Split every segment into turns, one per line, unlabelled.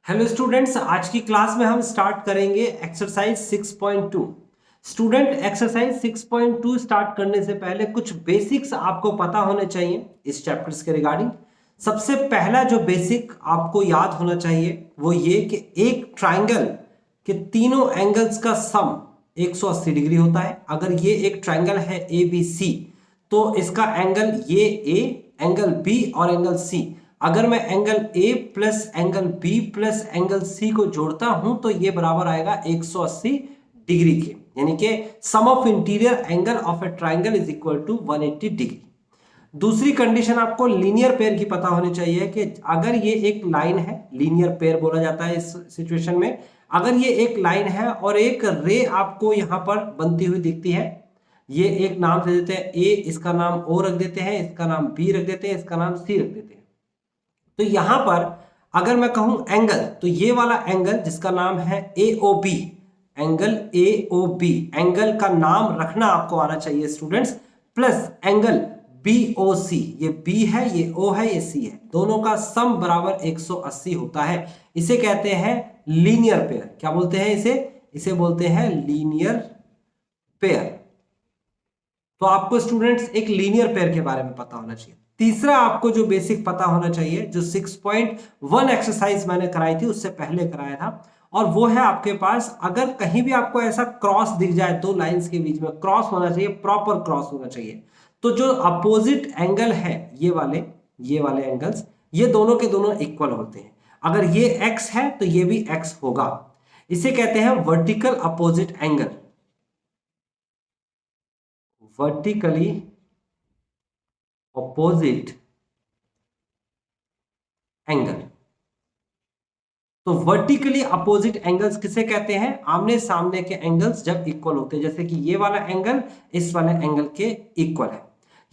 Hello students, आज की class में हम स्टार्ट करेंगे एक्सरसाइज 6.2। स्टूडेंट, एक्सरसाइज 6.2 स्टार्ट करने से पहले कुछ बेसिक्स आपको पता होने चाहिए इस चैप्टर्स के रिगार्डिंग। सबसे पहला जो बेसिक आपको याद होना चाहिए वो ये कि एक ट्राइंगल के तीनों एंगल्स का सम 180 डिग्री होता है। अगर ये एक ट्राइंगल है ए बी सी तो इसका एंगल ये ए, एंगल बी और एंगल सी, अगर मैं angle A plus angle B plus angle C को जोड़ता हूं तो ये बराबर आएगा 180 डिग्री के, यानी कि sum of interior angle of a triangle is equal to 180 degree. दूसरी कंडीशन आपको लीनियर पेयर की पता होनी चाहिए कि अगर ये एक लाइन है, लीनियर पेयर बोला जाता है इस सिचुएशन में, अगर ये एक लाइन है और एक रे आपको यहां पर बनती हुई दिखती है, ये एक नाम दे देते हैं A, इसका नाम O रख देते हैं, इसका नाम B रख देते हैं, इसका नाम C रख देते हैं। तो यहां पर अगर मैं कहूं एंगल, तो ये वाला एंगल जिसका नाम है AOB, एंगल AOB, एंगल का नाम रखना आपको आना चाहिए स्टूडेंट्स, प्लस एंगल BOC, ये B है, ये O है, ये C है, दोनों का सम बराबर 180 होता है। इसे कहते हैं लीनियर पेयर। क्या बोलते हैं इसे? इसे बोलते हैं लीनियर पेयर। तो आपको स्टूडेंट्स एक लीनियर पेयर के बारे में पता होना चाहिए। तीसरा आपको जो बेसिक पता होना चाहिए, जो 6.1 एक्सरसाइज मैंने कराई थी उससे पहले कराया था, और वो है आपके पास अगर कहीं भी आपको ऐसा क्रॉस दिख जाए, दो लाइंस के बीच में क्रॉस होना चाहिए, प्रॉपर क्रॉस होना चाहिए, तो जो अपोजिट एंगल है ये वाले एंगल्स, ये दोनों के दोनों इक्वल होते हैं। अगर ये x है तो ये भी x होगा। इसे कहते हैं vertical opposite angle, vertically opposite angle. तो वर्टिकली अपोजिट एंगल्स किसे कहते हैं? आमने सामने के एंगल्स जब इक्वल होते हैं, जैसे कि ये वाला एंगल इस वाले एंगल के इक्वल है।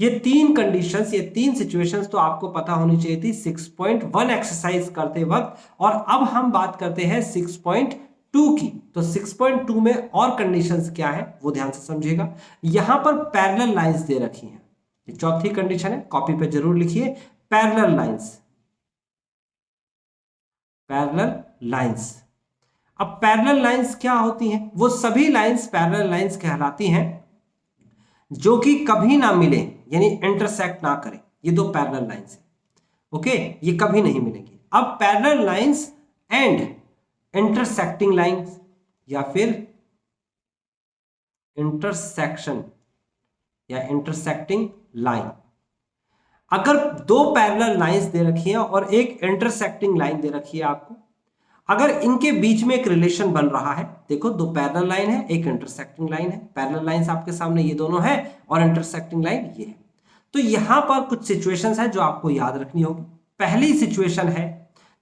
ये तीन कंडीशंस, ये तीन सिचुएशंस तो आपको पता होनी चाहिए थी 6.1 एक्सरसाइज करते वक्त। और अब हम बात करते हैं 6.2 की। तो 6.2 में और कंडीशंस क्या है वो ध्यान से समझिएगा। यहां पर पैरेलल लाइंस दे रखी हैं, चौथी कंडीशन है, कॉपी पे जरूर लिखिए, पैरेलल लाइंस, पैरेलल लाइंस। अब पैरेलल लाइंस क्या होती हैं? वो सभी लाइंस पैरेलल लाइंस कहलाती हैं जो कि कभी ना मिले, यानी इंटरसेक्ट ना करें। ये दो पैरेलल लाइंस हैं, ओके, ये कभी नहीं मिलेंगी। अब parallel lines and intersecting lines या फिर इंटरसेक्शन या इंटरसेक्टिंग लाइन, अगर दो पैरेलल लाइंस दे रखी है और एक इंटरसेक्टिंग लाइन दे रखी है आपको, अगर इनके बीच में एक रिलेशन बन रहा है, देखो दो पैरेलल लाइन है, एक इंटरसेक्टिंग लाइन है, पैरेलल लाइंस आपके सामने ये दोनों है और इंटरसेक्टिंग लाइन ये है। तो यहां पर कुछ सिचुएशंस है जो आपको याद रखनी होगी। पहली सिचुएशन है,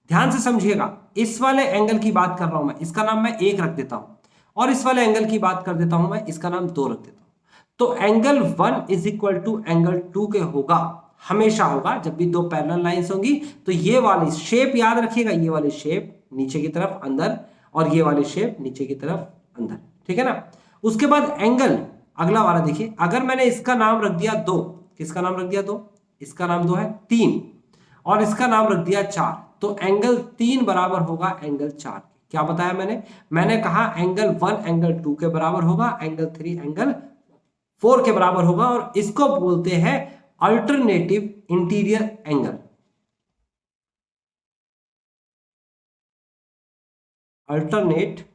ध्यान से समझिएगा, इस वाले एंगल की बात कर रहा हूं मैं, इसका नाम मैं 1 रख देता हूं, और इस वाले एंगल की बात कर देता हूं मैं, इसका नाम 2 रख देता हूं। तो angle 1 is equal to angle 2 के होगा, हमेशा होगा जब भी दो पैरेलल लाइंस होंगी। तो ये वाली शेप याद रखिएगा, ये वाली शेप नीचे की तरफ अंदर, और ये वाली शेप नीचे की तरफ अंदर, ठीक है ना। उसके बाद एंगल अगला वाला देखिए, अगर मैंने इसका नाम रख दिया 2, किसका नाम रख दिया 2, इसका नाम 2 है 3, और इसका नाम रख दिया 4, तो एंगल 3 बराबर होगा एंगल 4। क्या बताया मैंने कहा एंगल 1 एंगल 2 के बराबर होगा, एंगल 3 एंगल 4 के बराबर होगा, और इसको बोलते हैं alternative interior angle, alternate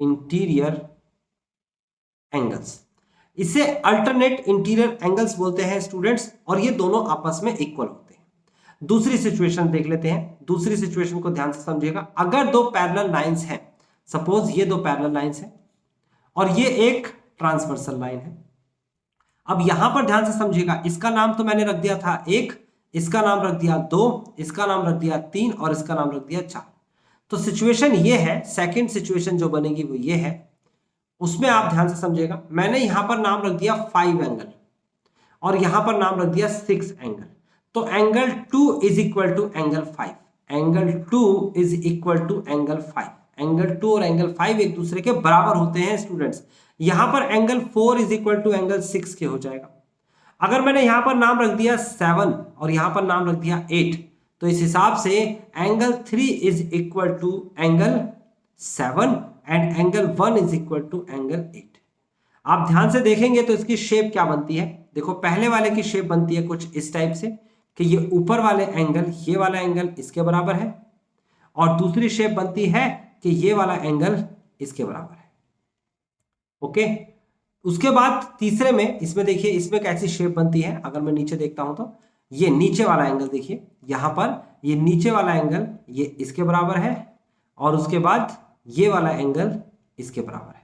interior angles. इसे अल्टरनेट इंटीरियर एंगल्स बोलते हैं स्टूडेंट्स, और ये दोनों आपस में इक्वल होते हैं। दूसरी सिचुएशन देख लेते हैं। दूसरी सिचुएशन को ध्यान से समझिएगा। अगर दो पैरेलल लाइंस हैं, सपोज ये दो पैरेलल लाइंस हैं और ये एक ट्रांसवर्सल लाइन है। अब यहां पर ध्यान से समझिएगा, इसका नाम तो मैंने रख दिया था 1, इसका नाम रख दिया 2, इसका नाम रख दिया 3 और इसका नाम रख दिया 4। तो सिचुएशन ये है, सेकंड सिचुएशन जो बनेगी वो ये है, उसमें आप ध्यान से समझिएगा, मैंने यहां पर नाम रख दिया 5 एंगल और यहां पर नाम रख दिया 6 एंगल। तो angle 2 is equal to angle 5, angle 2 is equal to angle 5। Angle 2 और एंगल 5 एक दूसरे के बराबर होते हैं स्टूडेंट्स। यहां पर angle 4 is equal to angle 6 के हो जाएगा। अगर मैंने यहां पर नाम रख दिया 7 और यहां पर नाम रख दिया 8, तो इस हिसाब से angle 3 is equal to angle 7 and angle 1 is equal to angle 8। आप ध्यान से देखेंगे तो इसकी शेप क्या बनती है, देखो पहले वाले की शेप बनती है कुछ इस टाइप से कि ये ऊपर वाले एंगल, ये वाला एंगल इसके बराबर है, और दूसरी शेप बनती है कि ये वाला एंगल इसके बराबर है। ओके, उसके बाद तीसरे में इसमें देखिए इसमें कैसी शेप बनती है, अगर मैं नीचे देखता हूं तो ये नीचे वाला एंगल देखिए, यहां पर ये नीचे वाला एंगल ये इसके बराबर है, और उसके बाद ये वाला एंगल इसके बराबर है।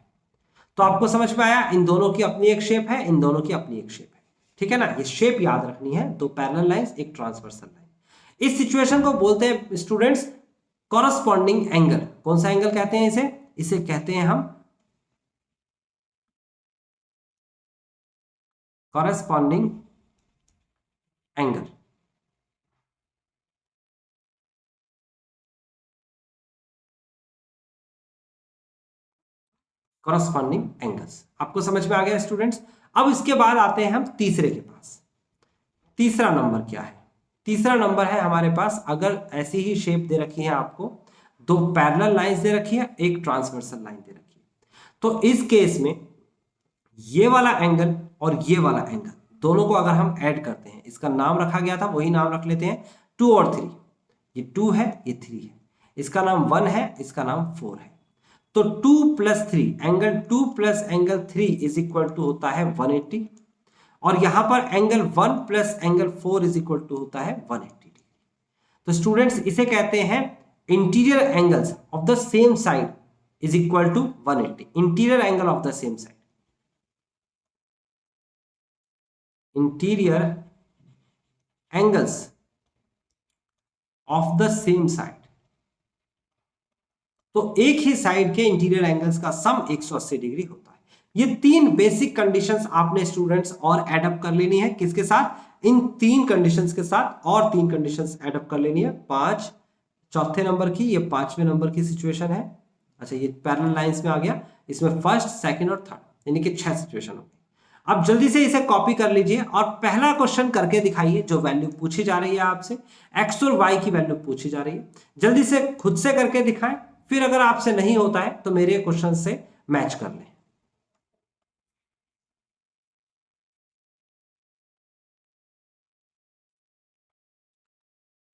तो आपको समझ में आया, इन दोनों की अपनी एक शेप है, इन दोनों की अपनी एक शेप है, ठीक है ना। ये शेप याद रखनी है, दो पैरेलल लाइंस, एक ट्रांसवर्सल लाइन। इस सिचुएशन को बोलते हैं स्टूडेंट्स कॉरस्पॉन्डिंग एंगल। कौन सा एंगल कहते हैं इसे? इसे कहते हैं हम कॉरस्पॉन्डिंग एंगल। कॉरस्पॉन्डिंग एंगल्स, आपको समझ में आ गया स्टूडेंट्स। अब इसके बाद आते हैं हम तीसरे के पास। तीसरा नंबर क्या है? तीसरा नंबर है हमारे पास, अगर ऐसी ही शेप दे रखी है आपको, दो पैरेलल लाइंस दे रखी है, एक ट्रांसवर्सल लाइन दे रखी है, तो इस केस में ये वाला एंगल और ये वाला एंगल दोनों को अगर हम ऐड करते हैं, इसका नाम रखा गया था वही नाम रख लेते हैं 2 और 3। ये 2 है, ये 3 है, इसका नाम 1 है, इसका नाम 4 है। तो 2 plus 3, angle 2 plus angle 3 is equal to होता है 180, और यहां पर angle 1 plus angle 4 is equal to होता है 180 डिग्री। तो स्टूडेंट्स इसे कहते हैं interior angles of the same side is equal to 180। Interior angle of the same side, interior angles of the same side, तो एक ही साइड के इंटीरियर एंगल्स का सम 180 डिग्री होता है। ये 3 बेसिक कंडीशंस आपने स्टूडेंट्स और एडअप कर लेनी है। किसके साथ? इन 3 कंडीशंस के साथ, और 3 कंडीशंस एडअप कर लेनी है। 5 चौथे नंबर की, ये 5वें नंबर की सिचुएशन है। अच्छा, ये पैरेलल लाइंस में आ गया, इसमें फर्स्ट, सेकंड और थर्ड, यानी कि 6 सिचुएशन हो गई। अब जल्दी से इसे कॉपी कर लीजिए और पहला क्वेश्चन करके दिखाइए। जो वैल्यू पूछी जा रही है आपसे, एक्स और वाई की वैल्यू पूछी जा रही है, जल्दी से खुद से करके दिखाएं, फिर अगर आपसे नहीं होता है तो मेरे क्वेश्चन से मैच कर लें।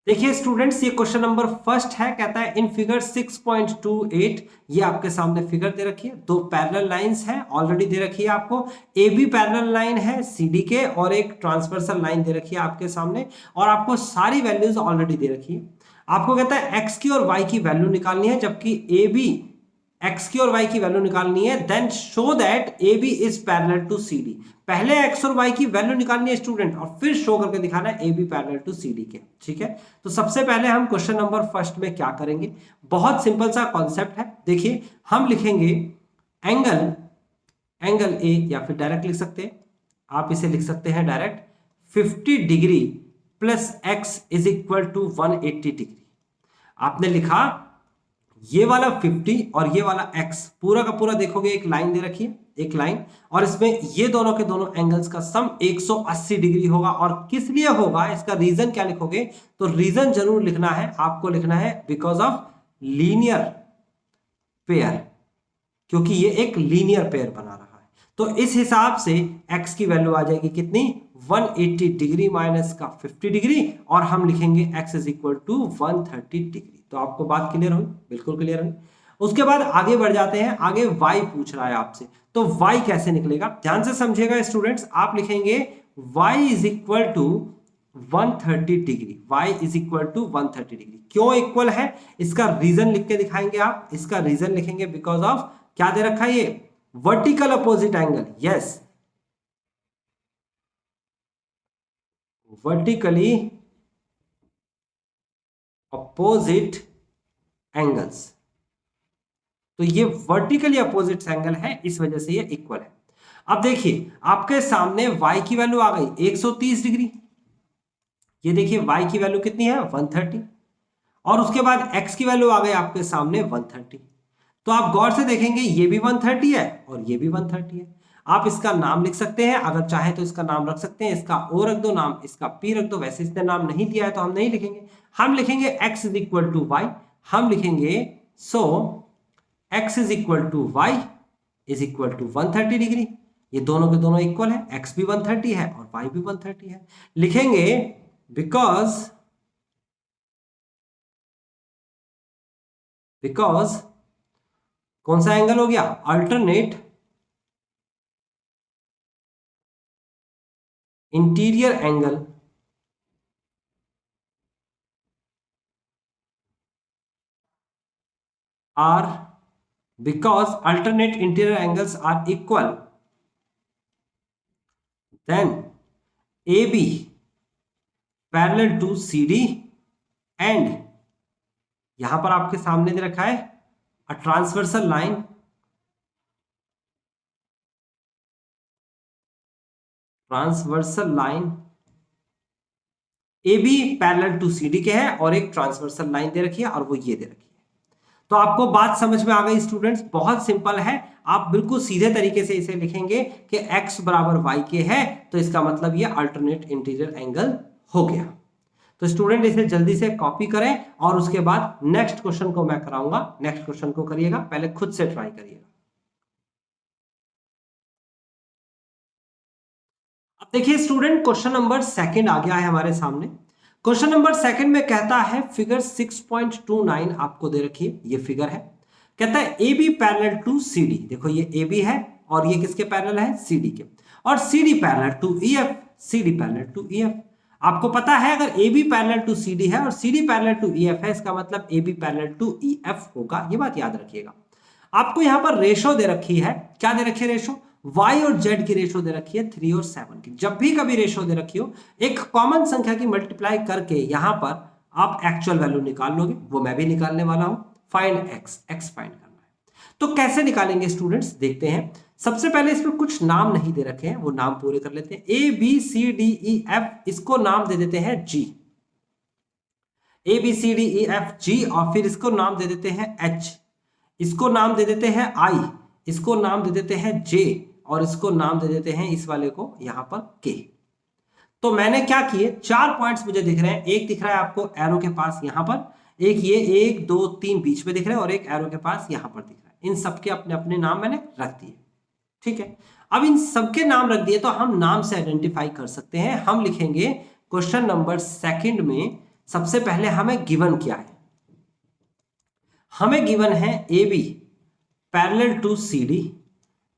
देखिए स्टूडेंट्स, ये क्वेश्चन नंबर फर्स्ट है, कहता है इन फिगर 6.28, ये आपके सामने फिगर दे रखी है, दो पैरेलल लाइंस हैं ऑलरेडी दे रखी है आपको, ए बी पैरेलल लाइन है CD के, और एक ट्रांसवर्सल लाइन दे रखी है आपके सामने, और आपको सारी वैल्यूज ऑलरेडी दे रखी है। आपको कहता है एक्स की और वाई की वैल्यू निकालनी है, जबकि ए बी एक्स की और वाई की वैल्यू निकालनी है, then show that A B is parallel to CD। पहले एक्स और वाई की वैल्यू निकालनी है स्टूडेंट, और फिर शो करके दिखाना है A B parallel to CD के, ठीक है। तो सबसे पहले हम क्वेश्चन नंबर फर्स्ट में क्या करेंगे, बहुत सिंपल सा कॉन्सेप्ट है। देखिए हम लिखेंगे एंगल ए, या फिर डायरेक्ट लिख सकते हैं, आप इसे लिख सकते हैं direct 50 degree plus X is equal to 180 degree. आपने लिखा ये वाला 50 और ये वाला x, पूरा का पूरा देखोगे एक लाइन दे रखी है, एक लाइन, और इसमें ये दोनों के दोनों एंगल्स का सम 180 डिग्री होगा। और किस लिए होगा, इसका रीजन क्या लिखोगे, तो रीजन जरूर लिखना है, आपको लिखना है बिकॉज ऑफ लीनियर पेयर, क्योंकि ये एक लीनियर पेयर बना रहा है। तो इस हिसाब से x की वैल्यू आ जाएगी कितनी, 180 डिग्री माइनस का 50 डिग्री, और हम लिखेंगे x is equal to 130 degree. तो आपको बात क्लियर हुई? बिल्कुल क्लियर हुई। उसके बाद आगे बढ़ जाते हैं, आगे y पूछ रहा है आपसे, तो y कैसे निकलेगा, ध्यान से समझिएगा स्टूडेंट्स। आप लिखेंगे y is equal to 130 degree, y is equal to 130 degree. क्यों इक्वल है, इसका रीजन लिख के दिखाएंगे आप। इसका रीजन लिखेंगे बिकॉज ऑफ क्या दे रखा है, ये vertical opposite angle, yes, vertically opposite angles. तो ये वर्टिकली अपोजिट एंगल है, इस वजह से ये इक्वल है। अब देखिए आपके सामने y की वैल्यू आ गई 130 डिग्री, ये देखिए y की वैल्यू कितनी है 130, और उसके बाद x की वैल्यू आ गई आपके सामने 130। तो आप गौर से देखेंगे ये भी 130 है और ये भी 130 है। आप इसका नाम लिख सकते हैं, अगर चाहे तो इसका नाम रख सकते हैं, इसका ओ रख दो नाम, इसका पी रख दो। वैसे इसने नाम नहीं दिया है तो हम नहीं लिखेंगे, हम लिखेंगे x is equal to y. हम लिखेंगे so x is equal to y is equal to 130 degree. ये दोनों के दोनों इक्वल है, x भी 130 है और y भी 130 है। लिखेंगे बिकॉज कौन सा एंगल हो गया, alternate interior angle are because alternate interior angles are equal, then AB parallel to CD and यहां पर आपके सामने दे रखा है a transversal line AB parallel to CD के है और एक ट्रांसवर्सल लाइन दे रखी है और वो ये दे रखी है। तो आपको बात समझ में आ गई स्टूडेंट्स, बहुत सिंपल है। आप बिल्कुल सीधे तरीके से इसे लिखेंगे कि x बराबर y के है तो इसका मतलब ये अल्टरनेट इंटीरियर एंगल हो गया। तो स्टूडेंट इसे जल्दी से कॉपी करें और उसके बाद नेक्स्ट क्वेश्चन को मैं कराऊंगा। नेक्स्ट क्वेश्चन को करिएगा, पहले खुद से ट्राई करिएगा। अब देखिए स्टूडेंट, क्वेश्चन नंबर 2 आ गया है हमारे सामने। क्वेश्चन नंबर 2 में कहता है फिगर 6.29 आपको दे रखी है, ये फिगर है। कहता है A B parallel to C D. देखो ये ए बी है और ये किसके पैरेलल है, सी डी के, और C D parallel to E F, C D parallel to E F. आपको पता है अगर A B parallel to C D है और C D parallel to E F है, इसका मतलब A B parallel to E F होगा। ये बात याद रखिएगा। आपको यहां पर रेशो दे रखी है, क्या दे रखी है रेशो, y और z की रेशो दे रखी है 3 और 7 की। जब भी कभी रेशो दे रखी हो, एक कॉमन संख्या की मल्टीप्लाई करके यहां पर आप एक्चुअल वैल्यू निकाल लोगे, वो मैं भी निकालने वाला हूं। फाइंड x, x फाइंड करना है। तो कैसे निकालेंगे स्टूडेंट्स, देखते हैं। सबसे पहले इसमें कुछ नाम नहीं दे रखे हैं, वो नाम पूरे कर लेते हैं। A B C D E F, इसको नाम दे देते हैं g, A B C D E F g, और फिर इसको नाम दे देते हैं h, इसको नाम दे देते हैं i, इसको नाम दे देते हैं j, और इसको नाम दे देते हैं इस वाले को यहां पर k। तो मैंने क्या किए, 4 पॉइंट्स मुझे दिख रहे हैं। एक दिख रहा है आपको एरो के पास यहां पर, एक ये 1 2 3 बीच में दिख रहे हैं और एक एरो के पास यहां पर दिख रहा है। इन सबके अपने अपने नाम मैंने रख दिए, ठीक है। अब इन सबके नाम रख दिए तो हम नाम से आइडेंटिफाई कर सकते हैं। हम लिखेंगे क्वेश्चन नंबर 2 में सबसे पहले हमें गिवन क्या है, हमें गिवन है A B parallel to C D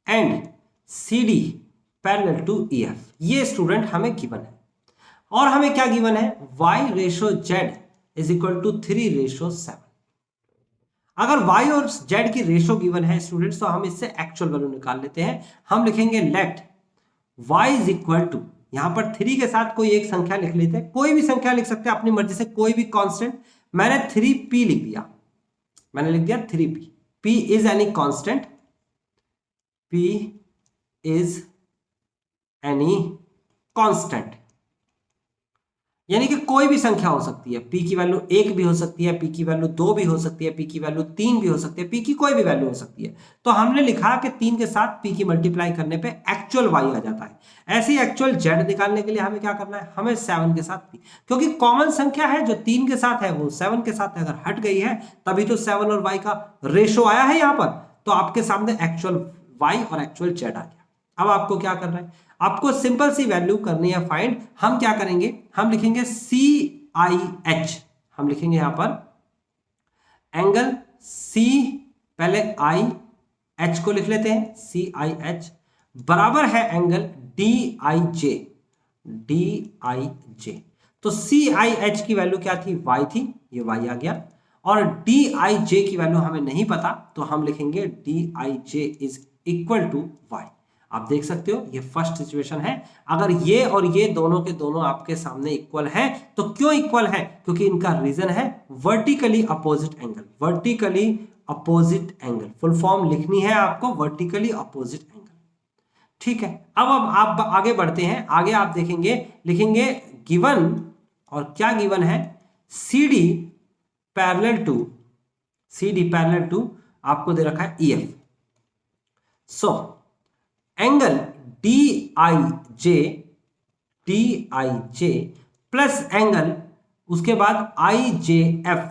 and C D parallel to E F. ये स्टूडेंट हमें गिवन है। और हमें क्या गिवन है, y ratio z is equal to 3 ratio 7। अगर y और z की रेशो गिवन है स्टूडेंट्स, तो हम इससे एक्चुअल वैल्यू निकाल लेते हैं। हम लिखेंगे let y is equal to, यहां पर 3 के साथ कोई एक संख्या लिख लेते हैं, कोई भी संख्या लिख सकते हैं अपनी मर्जी से, कोई भी कांस्टेंट। मैंने 3p लिख दिया, मैंने लिख दिया 3p। p is any constant, p is any constant, यानी कि कोई भी संख्या हो सकती है। p की वैल्यू 1 भी हो सकती है, p की वैल्यू 2 भी हो सकती है, p की वैल्यू 3 भी हो सकती है, p की कोई भी वैल्यू हो सकती है। तो हमने लिखा कि 3 के साथ p की मल्टीप्लाई करने पे एक्चुअल y आ जाता है। ऐसे ही एक्चुअल z निकालने के लिए हमें क्या करना है, हमें 7 के साथ p, क्योंकि कॉमन संख्या है जो 3 के साथ है वो 7 के साथ अगर हट गई है तभी तो 7 और y का रेशो आया है यहां पर। तो आपके सामने एक्चुअल y और एक्चुअल z आ गया। अब आपको क्या करना है, आपको सिंपल सी वैल्यू करनी है फाइंड। हम क्या करेंगे, हम लिखेंगे CIH, हम लिखेंगे यहां पर एंगल C, पहले I, H को लिख लेते हैं, CIH बराबर है एंगल DIJ, DIJ। तो CIH की वैल्यू क्या थी, y थी, ये y आ गया, और DIJ की वैल्यू हमें नहीं पता, तो हम लिखेंगे DIJ is equal to y। आप देख सकते हो ये फर्स्ट सिचुएशन है। अगर ये और ये दोनों के दोनों आपके सामने इक्वल हैं, तो क्यों इक्वल है, क्योंकि इनका रीजन है vertically opposite angle. Vertically opposite angle full form लिखनी है आपको, वर्टिकली अपोजिट एंगल, ठीक है। अब आप आगे बढ़ते हैं। आगे आप देखेंगे, लिखेंगे गिवन, और क्या गिवन है, CD पैरेलल टू आपको दे रखा है EF। So angle DIJ plus angle उसके बाद IJF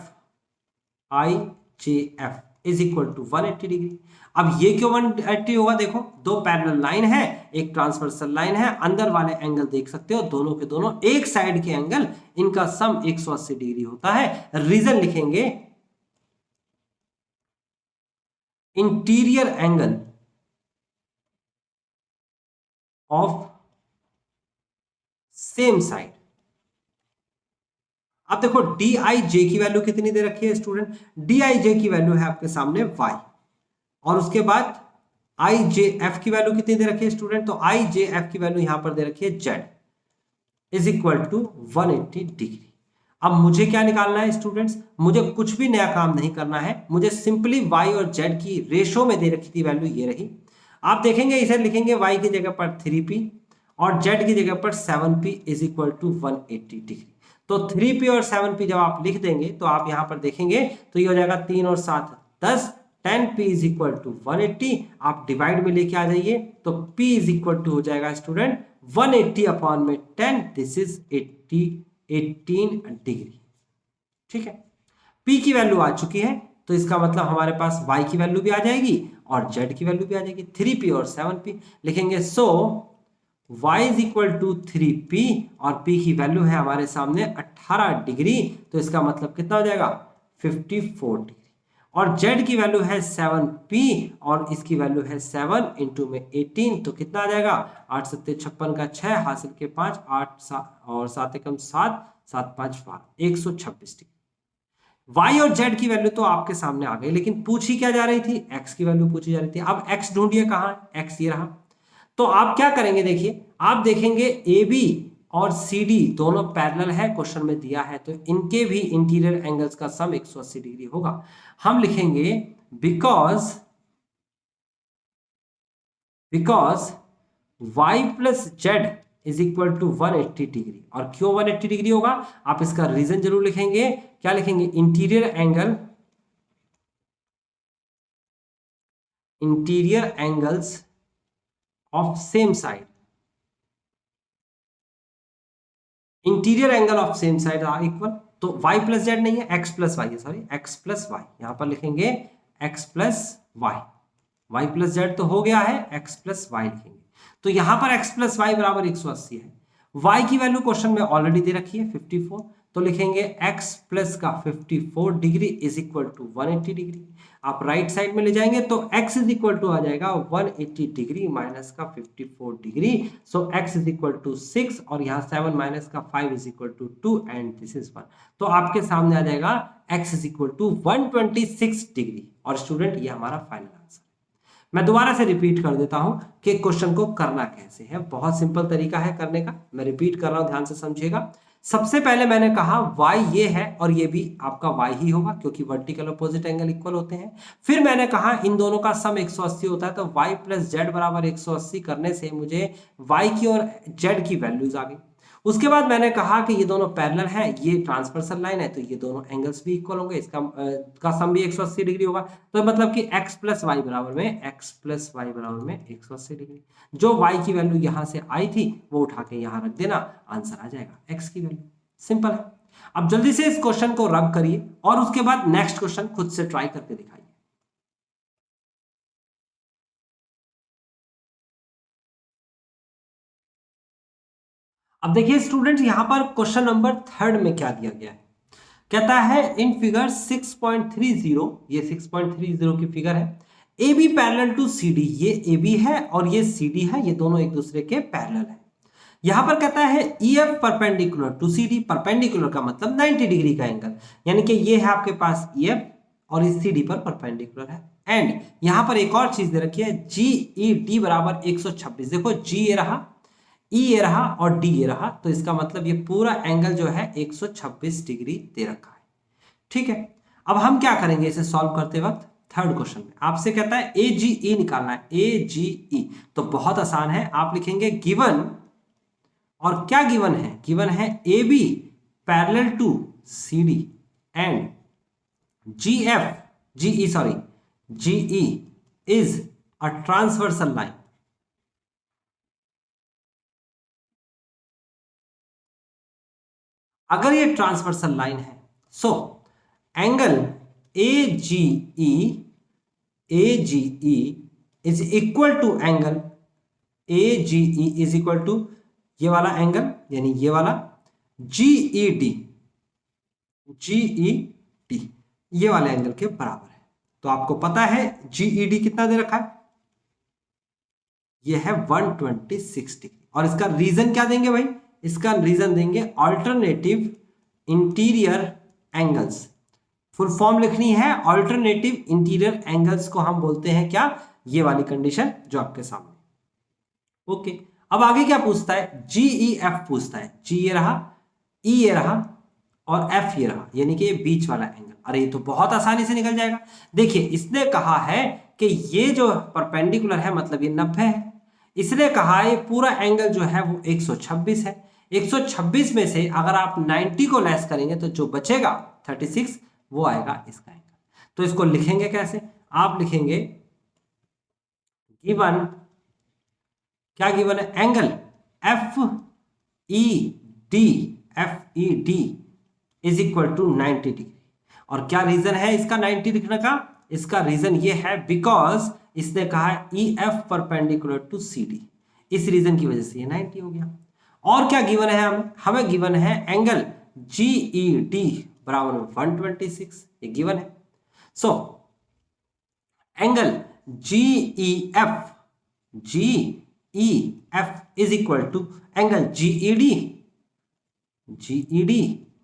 is equal to 180 degree. अब ये क्यों 180 होगा? देखो दो पैरेलल लाइन है, एक ट्रांसवर्सल लाइन है, अंदर वाले एंगल देख सकते हो दोनों के दोनों एक साइड के एंगल, इनका सम 180 डिग्री होता है। रीजन लिखेंगे interior angle of same side. अब देखो DIJ की वैल्यू कितनी दे रखी है स्टूडेंट? DIJ की वैल्यू है आपके सामने y, और उसके बाद IJF की वैल्यू कितनी दे रखी है स्टूडेंट? तो IJF की वैल्यू यहां पर दे रखी है z is equal to 180 degree. अब मुझे क्या निकालना है स्टूडेंट्स? मुझे कुछ भी नया काम नहीं करना है, मुझे सिंपली y और z की रेशो में दे रखी थी वैल्यू ये रही। आप देखेंगे इसे लिखेंगे y की जगह पर 3p और z की जगह पर 7p is equal to 180 degree. तो 3p और 7p जब आप लिख देंगे तो आप यहां पर देखेंगे तो ये हो जाएगा 3 और 7 10, 10p इज इक्वल टू 180। आप डिवाइड में लेके आ जाइए तो p इज इक्वल टू हो जाएगा स्टूडेंट 180 अपॉन में 10, दिस इज 18 डिग्री। ठीक है, p की वैल्यू आ चुकी है तो इसका मतलब हमारे पास y की वैल्यू भी आ जाएगी और z की वैल्यू भी आ जाएगी, 3p और 7p लिखेंगे। So y is equal to 3p और p की वैल्यू है हमारे सामने 18 डिग्री, तो इसका मतलब कितना हो जाएगा 54 डिग्री। और z की वैल्यू है 7p और इसकी वैल्यू है 7 इंटू में 18, तो कितना आ जाएगा 8 7 56 का 6 हासिल के 5 8 और 7 एकम 7 7 5 12 126 डिग्री। y और z की वैल्यू तो आपके सामने आ गई, लेकिन पूछी क्या जा रही थी? x की वैल्यू पूछी जा रही थी। अब x ढूंढिए, कहाँ x ये रहा। तो आप क्या करेंगे, देखिए आप देखेंगे AB और CD दोनों पैरेलल है, क्वेश्चन में दिया है, तो इनके भी इंटीरियर एंगल्स का सम 180 डिग्री होगा। हम लिखेंगे because y plus z is equal to 180 degree. और क्यों 180 डिग्री होगा? आप इसका रीजन जरूर लिखेंगे। क्या लिखेंगे? Interior angles of same side, interior angle of same side are equal. तो y प्लस जेड नहीं है, x प्लस वाई है, सॉरी x प्लस वाई, यहां पर लिखेंगे x plus y. y plus z तो हो गया है, x प्लस वाई लिखेंगे। तो यहां पर x प्लस वाई बराबर 180 है। y की वैल्यू क्वेश्चन में ऑलरेडी दे रखी है 54, तो लिखेंगे x प्लस का 54 degree is equal to 180 degree. आप राइट साइड में ले जाएंगे तो x इज इक्वल टू आ जाएगा 180 डिग्री माइनस का 54 degree. So x is equal to 6 और यहाँ 7 माइनस का 5 is equal to 2 and this is 1। तो आपके सामने आ जाएगा x is equal to 126 degree. और स्टूडेंट ये हमारा फाइनल आंसर। मैं दोबारा से रिपीट कर देता हूं कि क्वेश्चन को करना कैसे है। बहुत सिंपल तरीका है करने का, मैं रिपीट कर रहा हूं, ध्यान से समझिएगा। सबसे पहले मैंने कहा y ये है और ये भी आपका y ही होगा क्योंकि वर्टिकल अपोजिट एंगल इक्वल होते हैं। फिर मैंने कहा इन दोनों का सम 180 होता है, तो y प्लस जेड बराबर 180 करने से मुझे y की और z की वैल्यूज आ गई। उसके बाद मैंने कहा कि ये दोनों पैरेलल हैं, ये ट्रांसवर्सल लाइन है, तो ये दोनों एंगल्स भी इक्वल होंगे, इसका का सम भी 180 डिग्री होगा। तो मतलब कि x प्लस वाई बराबर में 180 डिग्री। जो y की वैल्यू यहां से आई थी वो उठा के यहां रख देना, आंसर आ जाएगा x की वैल्यू। सिंपल है। अब जल्दी से इस क्वेश्चन को रब करिए और उसके बाद नेक्स्ट क्वेश्चन खुद से ट्राई करके दिखाइए। अब देखिए स्टूडेंट्स, यहां पर क्वेश्चन नंबर 3 में क्या दिया गया है। कहता है इन फिगर 6.30, ये 6.30 की फिगर है, A B parallel to C D, ये ए बी है और ये सी डी है, ये दोनों एक दूसरे के पैरेलल है। यहां पर कहता है E F perpendicular to C D, perpendicular का मतलब 90 डिग्री का एंगल, यानी कि ये है आपके पास ई एफ और इस सी डी पर परपेंडिकुलर है। एंड यहां पर एक और चीज दे रखी है जी ई डी बराबर 126। देखो जी ये रहा, ई ये रहा और डी ये रहा, तो इसका मतलब ये पूरा एंगल जो है 126 डिग्री दे रखा है। ठीक है, अब हम क्या करेंगे इसे सॉल्व करते वक्त। थर्ड क्वेश्चन में आपसे कहता है ए जी ई निकालना है, ए जी ई, तो बहुत आसान है। आप लिखेंगे गिवन, और क्या गिवन है? गिवन है A B parallel to C D and G F G E sorry GE is a transversal line. अगर ये ट्रांसवर्सल लाइन है, so angle AGE is equal to angle AGE is equal to ये वाला angle, यानी ये वाला GED ये वाले एंगल के बराबर है। तो आपको पता है GED कितना दे रखा है, ये है 126 डिग्री। और इसका रीजन क्या देंगे भाई, इसका रीजन देंगे alternative interior angles. Full form लिखनी है, अल्टरनेटिव इंटीरियर एंगल्स को हम बोलते हैं क्या, ये वाली कंडीशन जो आपके सामने। ओके, अब आगे क्या पूछता है, GEF पूछता है। G ये रहा, E ये रहा और F ये रहा, यानी कि ये बीच वाला एंगल। अरे ये तो बहुत आसानी से निकल जाएगा। देखिए इसने कहा है कि ये जो परपेंडिकुलर है मतलब ये 90 है, इसने कहा ये पूरा एंगल जो है वो 126 है। 126 में से अगर आप 90 को लेस करेंगे तो जो बचेगा 36 वो आएगा इसका एंगल। तो इसको लिखेंगे कैसे, आप लिखेंगे गिवन, क्या गिवन है, angle FED is equal to 90 degree. और क्या रीजन है इसका 90 लिखने का, इसका रीजन ये है बिकॉज इसने कहा है EF परपेंडिकुलर टू CD, इस रीजन की वजह से ये 90 हो गया। और क्या गिवन है, हमें गिवन है एंगल GED बराबर 126, ये गिवन है। So angle GEF is equal to angle GED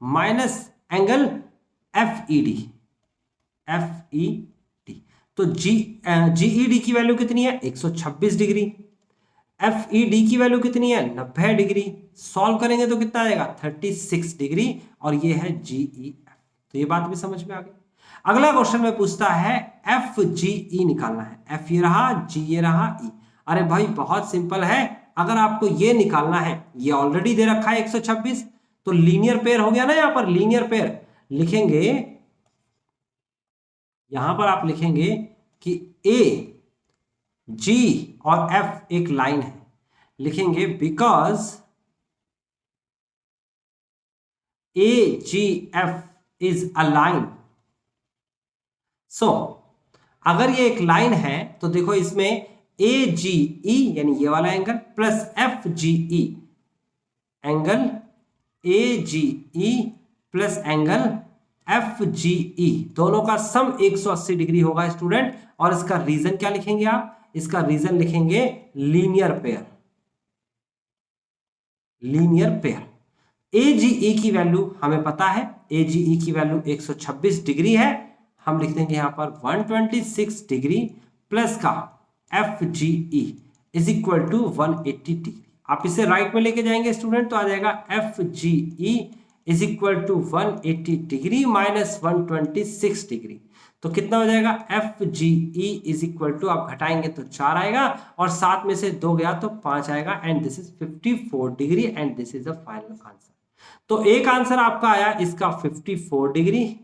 minus angle FED। तो GED की वैल्यू कितनी है, 126 डिग्री। FED की वैल्यू कितनी है, 90 डिग्री। सॉल्व करेंगे तो कितना आएगा, 36 डिग्री। और ये है GEF। तो ये बात भी समझ में आ गई। अगला क्वेश्चन में पूछता है FGE निकालना है। F ये रहा, G ये रहा, E। अरे भाई बहुत सिंपल है, अगर आपको ये निकालना है, ये ऑलरेडी दे रखा है 126, तो लीनियर पेयर हो गया ना। यहां पर लीनियर पेयर लिखेंगे, यहां पर आप लिखेंगे कि AG और F एक लाइन है, लिखेंगे because AGF is a line. So अगर ये एक लाइन है तो देखो इसमें AGE यानी ये वाला angle plus FGE, angle AGE plus angle FGE दोनों का सम 180 डिग्री होगा स्टूडेंट। और इसका रीजन क्या लिखेंगे आप, इसका रीजन लिखेंगे लीनियर पेयर। AGE की वैल्यू हमें पता है, AGE की वैल्यू 126 डिग्री है। हम लिख देंगे यहां पर 126 डिग्री प्लस का FGE is equal to 180 degree. आप इसे राइट में लेके जाएंगे स्टूडेंट तो आ जाएगा FGE is equal to 180 degree minus 126 degree. तो कितना हो जाएगा, FGE इज इक्वल टू, आप घटाएंगे तो 4 आएगा और 7 में से 2 गया तो 5 आएगा। And this is 54 degree and this is the final answer. तो एक आंसर आपका आया इसका 54 डिग्री,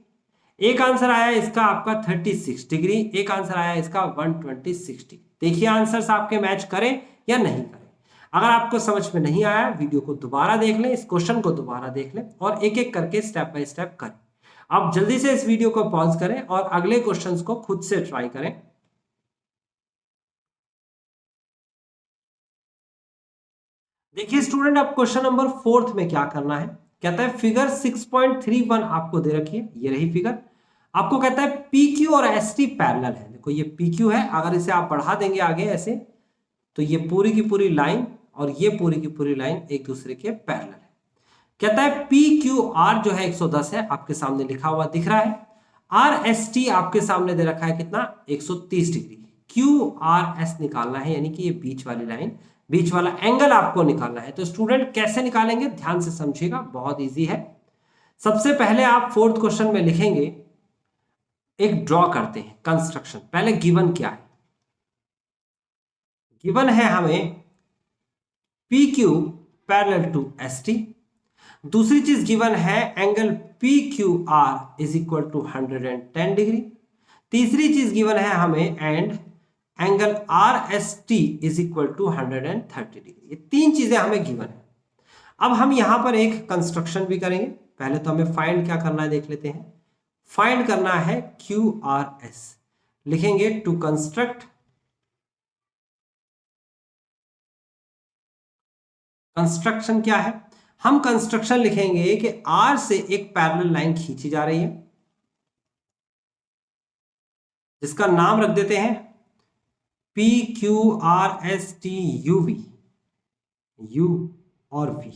एक आंसर आया इसका आपका 36 डिग्री, एक आंसर आया इसका 126 डिग्री। देखिए आंसर्स आपके मैच करें या नहीं करें। अगर आपको समझ में नहीं आया, वीडियो को दोबारा देख लें, इस क्वेश्चन को दोबारा देख लें और एक एक करके स्टेप बाय स्टेप करें। आप जल्दी से इस वीडियो को पॉज करें और अगले क्वेश्चंस को खुद से ट्राई करें। देखिए स्टूडेंट, अब क्वेश्चन नंबर 4 में क्या करना है, कहता है फिगर 6.31 आपको दे रखी है, ये रही फिगर। आपको कहता है PQ और ST पैरेलल है। देखो ये PQ है, अगर इसे आप बढ़ा देंगे आगे ऐसे तो ये पूरी की पूरी लाइन और ये पूरी की पूरी लाइन एक दूसरे के पैरेलल है। कहता है PQR जो है 110 है, आपके सामने लिखा हुआ दिख रहा है। RST आपके सामने दे रखा है कितना, 130 डिग्री। QRS निकालना है, यानी कि ये बीच वाली लाइन, बीच वाला एंगल आपको निकालना है। तो स्टूडेंट कैसे निकालेंगे, ध्यान से समझिएगा, बहुत इजी है। सबसे पहले आप 4th क्वेश्चन में लिखेंगे, एक ड्रॉ करते हैं कंस्ट्रक्शन। पहले गिवन क्या है, गिवन है हमें PQ पैरेलल टू ST। दूसरी चीज गिवन है angle PQR is equal to 110 degree. तीसरी चीज गिवन है हमें and angle R S T is equal to 130 degree. ये तीन चीजें हमें गिवन है। अब हम यहां पर एक कंस्ट्रक्शन भी करेंगे। पहले तो हमें फाइंड क्या करना है देख लेते हैं। फाइंड करना है क्यू आर एस। लिखेंगे टू कंस्ट्रक्ट कंस्ट्रक्शन क्या है, हम कंस्ट्रक्शन लिखेंगे कि आर से एक पैरेलल लाइन खींची जा रही है जिसका नाम रख देते हैं P Q R S T U V, U और वी।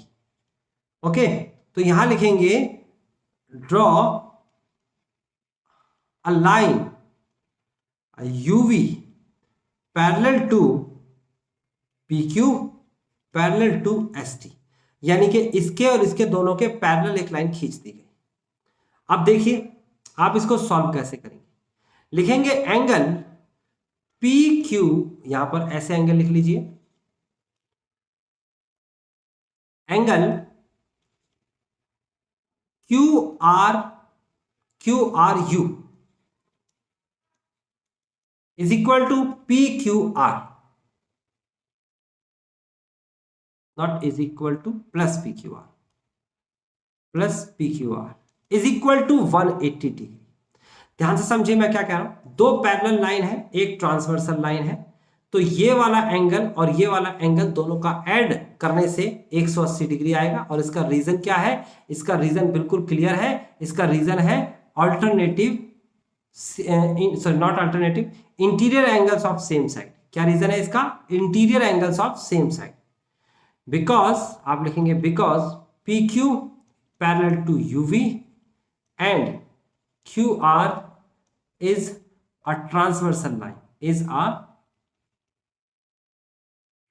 ओके, तो यहां लिखेंगे draw a line UV parallel to P Q parallel to S T, यानी कि इसके और इसके दोनों के पैरेलल एक लाइन खींच दी गई। अब देखिए आप इसको सॉल्व कैसे करेंगे। लिखेंगे एंगल पी क्यू, यहां पर ऐसे एंगल लिख लीजिए, angle Q R U is equal to P Q R, not is equal to plus P Q R, plus P Q R is equal to 180 degree. ध्यान से समझिए मैं क्या कह रहा हूं। दो पैरेलल लाइन है, एक ट्रांसवर्सल लाइन है, तो ये वाला एंगल और ये वाला एंगल दोनों का ऐड करने से 180 डिग्री आएगा। और इसका रीजन क्या है, इसका रीजन बिल्कुल क्लियर है। इसका रीजन है alternative, sorry not alternative, interior angles of same side. क्या रीजन है इसका, interior angles of same side. Because आप लिखेंगे because P Q parallel to U V and Q R is a transversal line, is a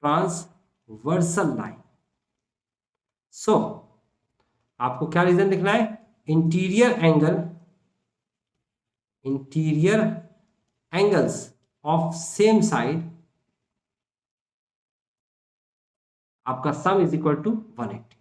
transversal line. So आपको क्या reason लिखना है, interior angles of same side, आपका सम is equal to 180।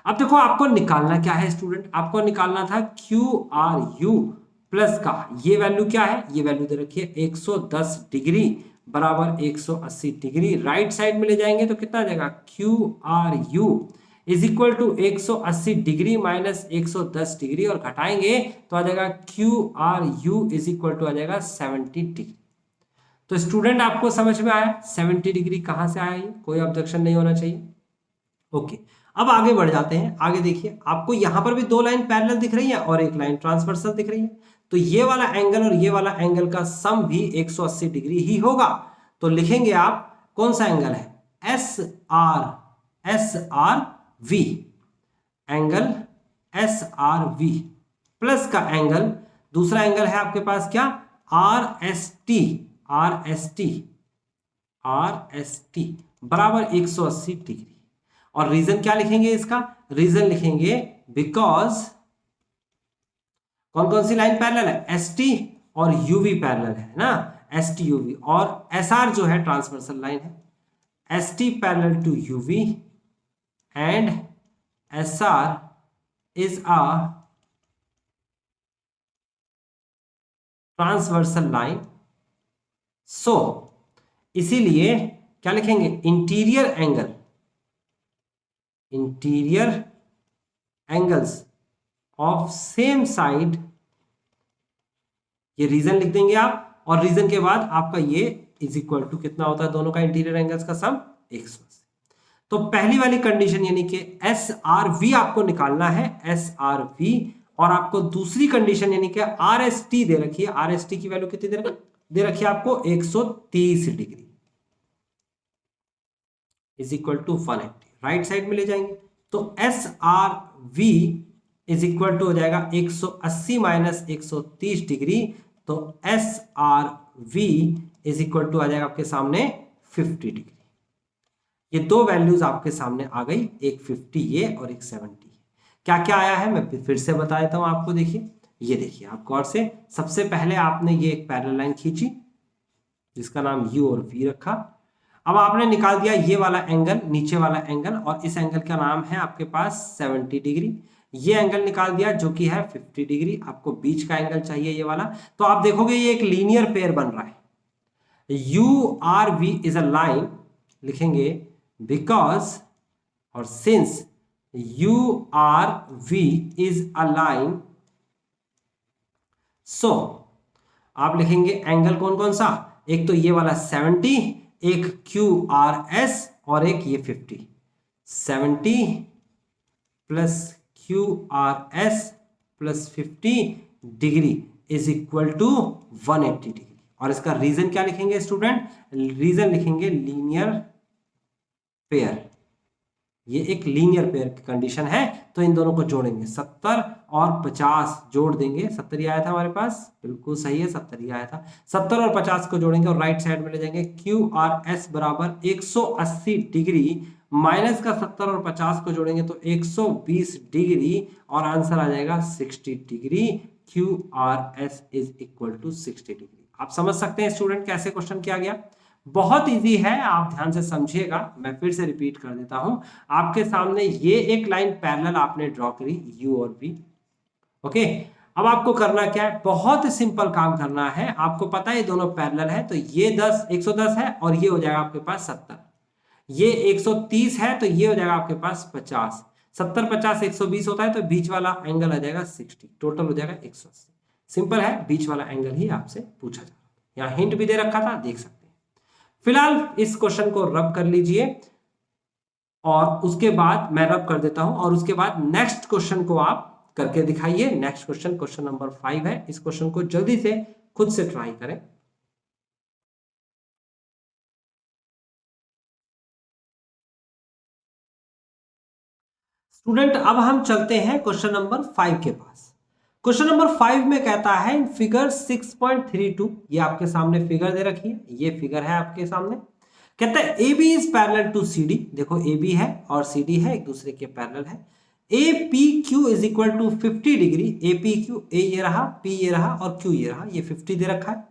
अब देखो आपको निकालना क्या है स्टूडेंट, आपको निकालना था क्यू आर यू प्लस का ये वैल्यू क्या है, ये वैल्यू दे रखी है 110 डिग्री बराबर 180 डिग्री। राइट साइड में ले जाएंगे तो कितना आ जाएगा, Q R U is equal to 180 degree minus 110 degree, और घटाएंगे तो आ जाएगा Q R U is equal to आ जाएगा 70 डिग्री। तो स्टूडेंट आपको समझ में आया 70 डिग्री कहां से आया, ये कोई ऑब्जेक्शन नहीं होना चाहिए। ओके, अब आगे बढ़ जाते हैं। आगे देखिए आपको यहां पर भी दो लाइन पैरेलल दिख रही है और एक लाइन ट्रांसवर्सल दिख रही है, तो ये वाला एंगल और ये वाला एंगल का सम भी 180 डिग्री ही होगा। तो लिखेंगे आप कौन सा एंगल है, S R V, angle S R V plus का एंगल, दूसरा एंगल है आपके पास क्या, आर एस टी बराबर 180 डिग्री। और रीजन क्या लिखेंगे इसका, रीजन लिखेंगे बिकॉज कौन कौन सी लाइन पैरेलल है, एस टी और यूवी पैरेलल है ना, एस टी यूवी, और एस आर जो है ट्रांसवर्सल लाइन है, S T parallel to UV and S R is a transversal line. So इसीलिए क्या लिखेंगे, interior angles of same side, ये रीजन लिख देंगे आप, और रीजन के बाद आपका ये इज इक्वल टू कितना होता है, दोनों का इंटीरियर एंगल्स का सम 180। तो पहली वाली कंडीशन यानी कि एस आर वी आपको निकालना है, एस आर वी, और आपको दूसरी कंडीशन यानी कि आर एस टी दे रखी है, आर एस टी की वैल्यू कितनी दे रखी है आपको 130 degree is equal to 180। Right side में ले जाएंगे तो S R V is equal to हो जाएगा 180 माइनस 130 डिग्री, तो S R V is equal to आ जाएगा आपके सामने 50 डिग्री। ये दो वैल्यूज आपके सामने आ गई, एक 50 ये और एक 70। क्या क्या आया है मैं फिर से बता देता हूं आपको। देखिए ये देखिए आपको, और से सबसे पहले आपने ये एक पैरेलल लाइन खींची जिसका नाम यू और वी रखा। अब आपने निकाल दिया ये वाला एंगल, नीचे वाला एंगल, और इस एंगल का नाम है आपके पास 70 डिग्री। ये एंगल निकाल दिया जो कि है 50 डिग्री। आपको बीच का एंगल चाहिए ये वाला, तो आप देखोगे ये एक लीनियर पेयर बन रहा है। U R V is a line लिखेंगे बिकॉज और since U R V is a line, so आप लिखेंगे एंगल कौन कौन सा, एक तो ये वाला 70, एक क्यू आर एस और एक ये 50। 70 plus Q R S plus 50 degree is equal to 180 degree. और इसका रीजन क्या लिखेंगे स्टूडेंट, रीजन लिखेंगे लीनियर पेयर। ये एक लीनियर पेयर की कंडीशन है, तो इन दोनों को जोड़ेंगे 70 और 50 जोड़ देंगे। 70 ही आया था हमारे पास, बिल्कुल सही है 70 ही आया था। 70 और 50 को जोड़ेंगे और राइट साइड में ले जाएंगे। क्यू आर एस बराबर 180 डिग्री माइनस का 70 और 50 को जोड़ेंगे तो 120 डिग्री और आंसर आ जाएगा 60 degree. Q R S is equal to 60 degree. आप समझ सकते हैं स्टूडेंट कैसे क्वेश्चन किया गया, बहुत इजी है, आप ध्यान से समझिएगा। मैं फिर से रिपीट कर देता हूं, आपके सामने ये एक लाइन पैरेलल आपने ड्रॉ करी यू और वी, ओके। अब आपको करना क्या है, बहुत सिंपल काम करना है। आपको पता है ये दोनों पैरेलल है, तो ये 110 है और ये हो जाएगा आपके पास 70। ये 130 है तो ये हो जाएगा आपके पास 50। 70 50 120 होता है, तो बीच वाला एंगल आ जाएगा 60, टोटल हो जाएगा 180। सिंपल है, बीच वाला एंगल ही आपसे पूछा जा रहा है। यहाँ हिंट भी दे रखा था, देख सकते हैं। फिलहाल इस क्वेश्चन को रब कर लीजिए और उसके बाद मैं रब कर देता हूं और उसके बाद नेक्स्ट क्वेश्चन को आप करके दिखाइए। नेक्स्ट क्वेश्चन, क्वेश्चन नंबर 5 है। इस क्वेश्चन को जल्दी से खुद से ट्राई करें। स्टूडेंट अब हम चलते हैं क्वेश्चन नंबर 5 के पास। क्वेश्चन नंबर 5 में कहता है इन फिगर 6.32, ये आपके सामने फिगर दे रखी है, ये फिगर है आपके सामने। कहता है A B is parallel to C D. देखो ए बी है और सी डी है, एक दूसरे के पैरेलल है। A P Q is equal to 50 degree. A P Q, A ये रहा, पी ये रहा और क्यू ये रहा, ये 50 दे रखा है।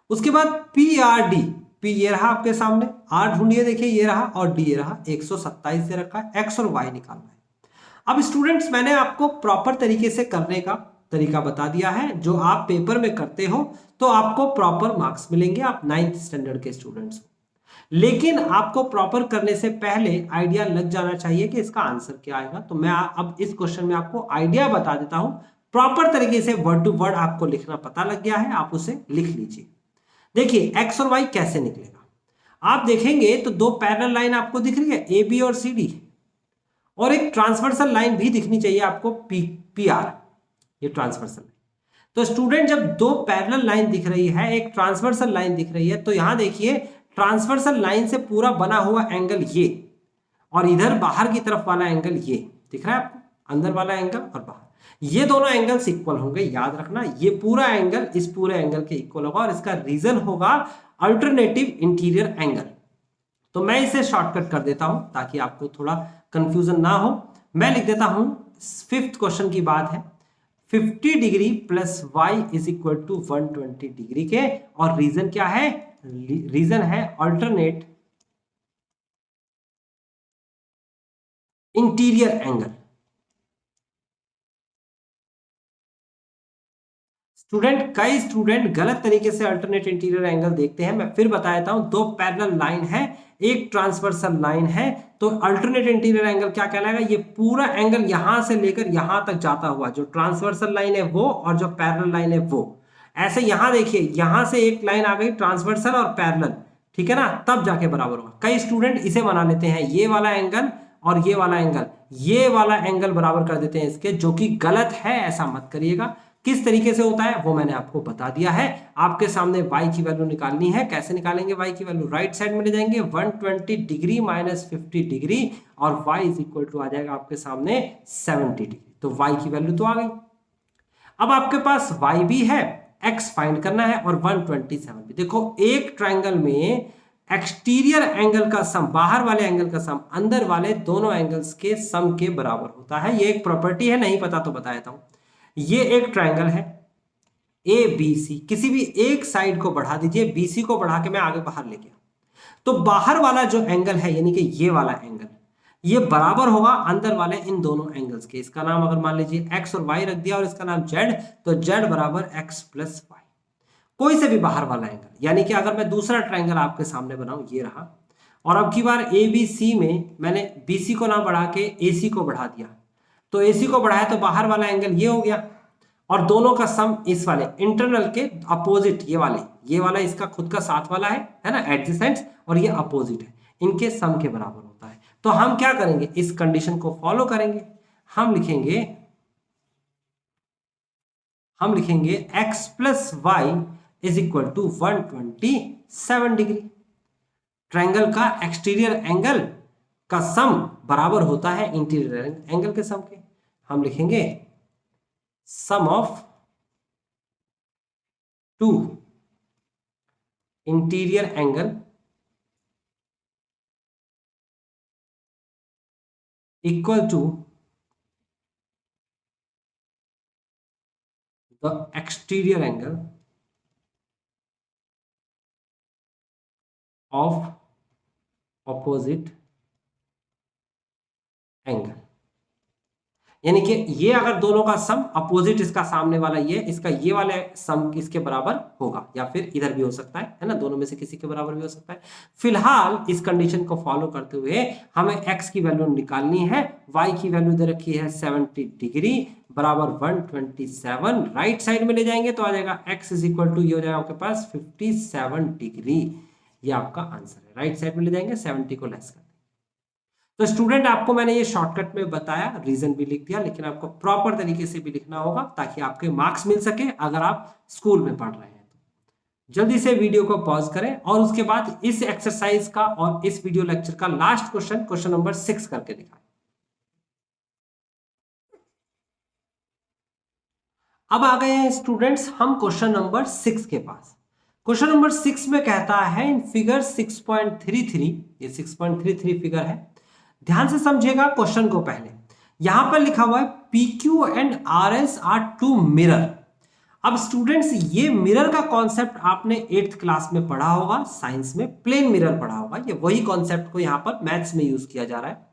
उसके बाद पी आर डी, पी ये रहा आपके सामने, आर ढूंढिए, देखिए ये रहा और डी ये रहा, 127 दे रखा है। एक्स और वाई निकालना है। अब स्टूडेंट्स मैंने आपको प्रॉपर तरीके से करने का तरीका बता दिया है, जो आप पेपर में करते हो तो आपको प्रॉपर मार्क्स मिलेंगे, आप 9th स्टैंडर्ड के स्टूडेंट्स हो। लेकिन आपको प्रॉपर करने से पहले आइडिया लग जाना चाहिए कि इसका आंसर क्या आएगा। तो मैं अब इस क्वेश्चन में आपको आइडिया बता देता हूं, प्रॉपर तरीके से वर्ड टू वर्ड आपको लिखना पता लग गया है, आप उसे लिख लीजिए। देखिए एक्स और वाई कैसे निकलेगा, आप देखेंगे तो दो पैरेलल लाइन आपको दिख रही है, ए बी और सी डी, और एक ट्रांसवर्सल लाइन भी दिखनी चाहिए आपको, पी आर, ये ट्रांसवर्सल। तो स्टूडेंट जब दो पैरेलल लाइन दिख रही है, एक ट्रांसवर्सल लाइन दिख रही है, तो यहां देखिए ट्रांसवर्सल लाइन से पूरा बना हुआ एंगल ये, और इधर बाहर की तरफ वाला एंगल ये दिख रहा है आपको, अंदर वाला एंगल और बाहर, ये दोनों एंगल्स इक्वल होंगे। याद रखना ये पूरा एंगल इस पूरे एंगल के इक्वल होगा और इसका रीजन होगा अल्टरनेटिव इंटीरियर एंगल। तो मैं इसे शॉर्टकट कर देता हूं ताकि आपको थोड़ा कंफ्यूजन ना हो। मैं लिख देता हूं, 5th क्वेश्चन की बात है, 50 degree plus y is equal to 120 degree के, और रीजन क्या है, रीजन है अल्टरनेट इंटीरियर एंगल। स्टूडेंट कई स्टूडेंट गलत तरीके से अल्टरनेट इंटीरियर एंगल देखते हैं। मैं फिर बता देता हूं, दो पैरेलल लाइन है, एक ट्रांसवर्सल लाइन है, तो अल्टरनेट इंटीरियर एंगल क्या कहलाएगा, ये पूरा एंगल यहां से लेकर यहां तक जाता हुआ, जो ट्रांसवर्सल लाइन है वो और जो पैरेलल लाइन है वो। ऐसे यहां देखिए, यहां से एक लाइन आ गई ट्रांसवर्सल और पैरेलल, ठीक है ना, तब जाके बराबर होगा। कई स्टूडेंट इसे बना लेते हैं, ये वाला एंगल और ये वाला एंगल, ये वाला एंगल बराबर कर देते हैं इसके, जो कि गलत है, ऐसा मत करिएगा। किस तरीके से होता है वो मैंने आपको बता दिया है। आपके सामने y की वैल्यू निकालनी है, कैसे निकालेंगे y की वैल्यू, राइट साइड में ले जाएंगे 120 डिग्री माइनस 50 डिग्री और y इज इक्वल टू आ जाएगा आपके सामने 70 डिग्री। तो y की वैल्यू तो आ गई। अब आपके पास y भी है, x फाइंड करना है और 127 भी। देखो एक ट्राइंगल में एक्सटीरियर एंगल का सम, बाहर वाले एंगल का सम अंदर वाले दोनों एंगल्स के सम के बराबर होता है। ये एक प्रॉपर्टी है, नहीं पता तो बता देता हूं। ये एक ट्रायंगल है ए बी सी, किसी भी एक साइड को बढ़ा दीजिए, बीसी को बढ़ा के मैं आगे बाहर ले गया, तो बाहर वाला जो एंगल है यानी कि ये वाला एंगल, ये बराबर होगा अंदर वाले इन दोनों एंगल्स के। इसका नाम अगर मान लीजिए x और y रख दिया और इसका नाम z, तो z बराबर x प्लस वाई, कोई से भी बाहर वाला एंगल। यानी कि अगर मैं दूसरा ट्रायंगल आपके सामने बनाऊं, ये रहा, और अब की बार ABC में मैंने BC को ना बढ़ा के AC को बढ़ा दिया, तो AC को बढ़ाया तो बाहर वाला एंगल ये हो गया, और दोनों का सम इस वाले इंटरनल के अपोजिट, ये वाला इसका खुद का साथ वाला है ना, एडजेसेंट, और ये अपोजिट है, इनके सम के बराबर होता है। तो हम क्या करेंगे, इस कंडीशन को फॉलो करेंगे। हम लिखेंगे x plus y is equal to 127 degree. Triangle का एक्सटीरियर एंगल का सम बराबर होता है इंटीरियर एंगल के सम के। हम लिखेंगे sum of two interior angle equal to the exterior angle of opposite angle. यानी कि ये अगर दोनों का सम अपोजिट, इसका सामने वाला ये, इसका ये वाला सम इसके बराबर होगा, या फिर इधर भी हो सकता है ना, दोनों में से किसी के बराबर भी हो सकता है। फिलहाल इस कंडीशन को फॉलो करते हुए हमें x की वैल्यू निकालनी है। y की वैल्यू दे रखी है 70 डिग्री बराबर 127, राइट साइड में ले जाएंगे तो आ जाएगा x इज इक्वल टू, ये हो जाएगा आपके पास 57 डिग्री। ये आपका आंसर है, राइट साइड में ले जाएंगे, 70 को लेस कर। तो स्टूडेंट आपको मैंने ये शॉर्टकट में बताया, रीजन भी लिख दिया, लेकिन आपको प्रॉपर तरीके से भी लिखना होगा ताकि आपके मार्क्स मिल सके अगर आप स्कूल में पढ़ रहे हैं तो। जल्दी से वीडियो को पॉज करें और उसके बाद इस एक्सरसाइज का और इस वीडियो लेक्चर का लास्ट क्वेश्चन नंबर 6 करके दिखाएं। अब आ गए हैं स्टूडेंट्स हम क्वेश्चन नंबर 6 के पास। क्वेश्चन नंबर 6 में कहता है इन फिगर 6.33, ये 6.33 फिगर है, ध्यान से समझिएगा क्वेश्चन को। पहले यहां पर लिखा हुआ है PQ and RS are two mirror. अब स्टूडेंट्स ये मिरर का कॉन्सेप्ट आपने 8th क्लास में पढ़ा होगा, साइंस में प्लेन मिरर पढ़ा होगा। ये वही कॉन्सेप्ट को यहां पर मैथ्स में यूज किया जा रहा है।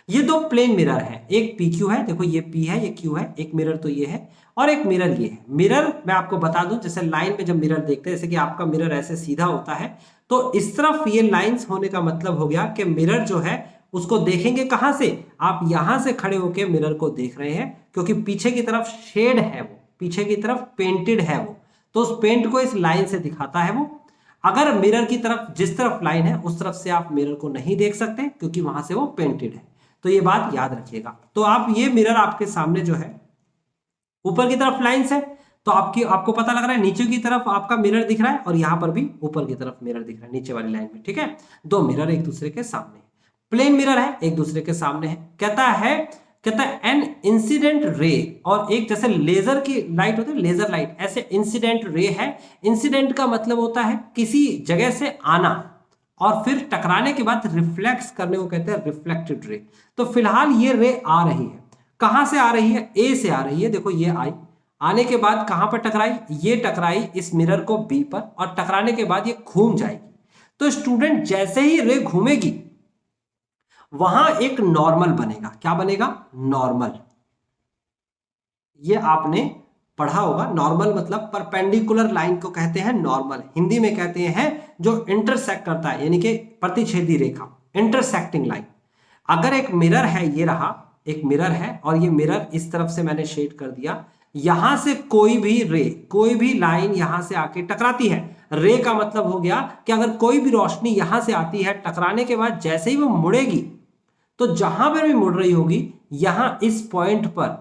ये दो प्लेन मिरर है, एक PQ है, देखो ये P है, ये Q है, एक मिरर तो ये है और एक मिरर ये है। मिरर मैं आपको बता दूं, जैसे लाइन में जब मिरर देखते हैं, जैसे कि आपका मिरर ऐसे सीधा होता है तो इस तरफ ये लाइंस होने का मतलब हो गया कि मिरर जो है उसको देखेंगे कहां से, आप यहां से खड़े होकर मिरर को देख रहे हैं, क्योंकि पीछे की तरफ शेड है, वो पीछे की तरफ पेंटेड है वो, तो उस पेंट को इस लाइन से दिखाता है वो। अगर मिरर की तरफ जिस तरफ लाइन है उस तरफ से आप मिरर को नहीं देख सकते क्योंकि वहां से वो पेंटेड है, तो ये बात याद रखिएगा। तो आप ये मिरर आपके सामने जो है ऊपर की तरफ लाइंस है, तो आपको पता लग रहा है नीचे की तरफ आपका मिरर दिख रहा है और यहां पर भी ऊपर की तरफ मिरर दिख रहा है नीचे वाली लाइन में, ठीक है। दो मिरर एक दूसरे के सामने, प्लेन मिरर है, एक दूसरे के सामने है। कहता है एन इंसिडेंट रे, और एक जैसे लेजर की लाइट होती है, लेजर लाइट, ऐसे इंसिडेंट रे है। इंसिडेंट का मतलब होता है किसी जगह से आना और फिर टकराने के बाद रिफ्लेक्ट करने को कहते हैं रिफ्लेक्टेड रे। तो फिलहाल ये रे आ रही है, कहां से आ रही है, ए से आ रही है। देखो ये आई, आने के बाद कहां पर टकराई, ये टकराई इस मिरर को बी पर, और टकराने के बाद ये घूम जाएगी। तो स्टूडेंट जैसे ही रे घूमेगी वहां एक नॉर्मल बनेगा। क्या बनेगा, नॉर्मल। ये आपने पढ़ा होगा, नॉर्मल मतलब परपेंडिकुलर लाइन को कहते हैं नॉर्मल, हिंदी में कहते हैं जो इंटरसेक्ट करता है, यानी कि प्रतिच्छेदी रेखा, इंटरसेक्टिंग लाइन। अगर एक मिरर है, ये रहा एक मिरर है और ये मिरर इस तरफ से मैंने शेड कर दिया, यहां से कोई भी रे, कोई भी लाइन यहां से आके टकराती है। रे का मतलब हो गया कि अगर कोई भी रोशनी यहां से आती है, टकराने के बाद जैसे ही वो मुड़ेगी, तो जहां पर भी मुड़ रही होगी, यहां इस पॉइंट पर,